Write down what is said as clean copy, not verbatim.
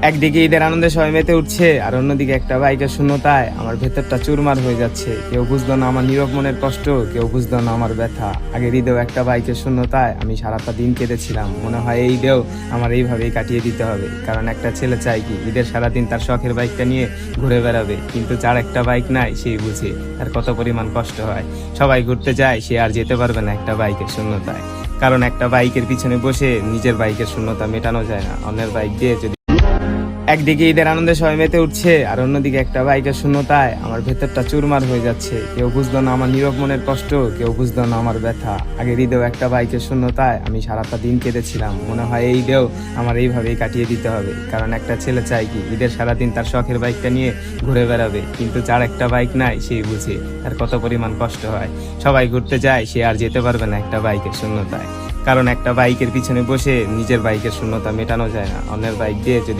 একদিকে ঈদের আনন্দে সবাই মেতে উঠছে, আর অন্যদিকে একটা বাইকের শূন্যতায় আমার ভেতরটা চুরমার হয়ে যাচ্ছে। কেউ বুঝলো না আমার নীরব মনের কষ্ট, কেউ বুঝলো না আমার ব্যথা। আগের ঈদেও একটা বাইকের শূন্যতায় আমি সারাটা দিন কেঁদেছিলাম। মনে হয় এই ঈদেও আমার এইভাবেই কাটিয়ে দিতে হবে, কারণ একটা ছেলে চায় কি ঈদের সারাদিন তার শখের বাইকটা নিয়ে ঘুরে বেড়াবে, কিন্তু যার একটা বাইক নাই সেই বুঝে তার কত পরিমাণ কষ্ট হয়। সবাই ঘুরতে যায়, সে আর যেতে পারবে না একটা বাইকের শূন্যতায়, কারণ একটা বাইকের পিছনে বসে নিজের বাইকের শূন্যতা মেটানো যায় না অন্যের বাইক দিয়ে। যদি একদিকে ঈদের আনন্দে সবাই মেতে উঠছে, আর অন্যদিকে একটা বাইকের শূন্যতায় আমার ভেতরটা চুরমার হয়ে যাচ্ছে। কেউ বুঝলো না আমার নীরব মনের কষ্ট, কেউ বুঝলো না আমার ব্যথা। আগের ঈদেও একটা বাইকের শূন্যতায় আমি সারাটা দিন কেঁদেছিলাম। মনে হয় এই ঈদেও আমার এইভাবেই কাটিয়ে দিতে হবে, কারণ একটা ছেলে চায় কি ঈদের সারাদিন তার শখের বাইকটা নিয়ে ঘুরে বেড়াবে, কিন্তু যার একটা বাইক নাই সেই বুঝে তার কত পরিমাণ কষ্ট হয়। সবাই ঘুরতে যায়, সে আর যেতে পারবে না একটা বাইকের শূন্যতায়, কারণ একটা বাইকের পিছনে বসে নিজের বাইকের শূন্যতা মেটানো যায় না অন্যের বাইক দিয়ে। যদি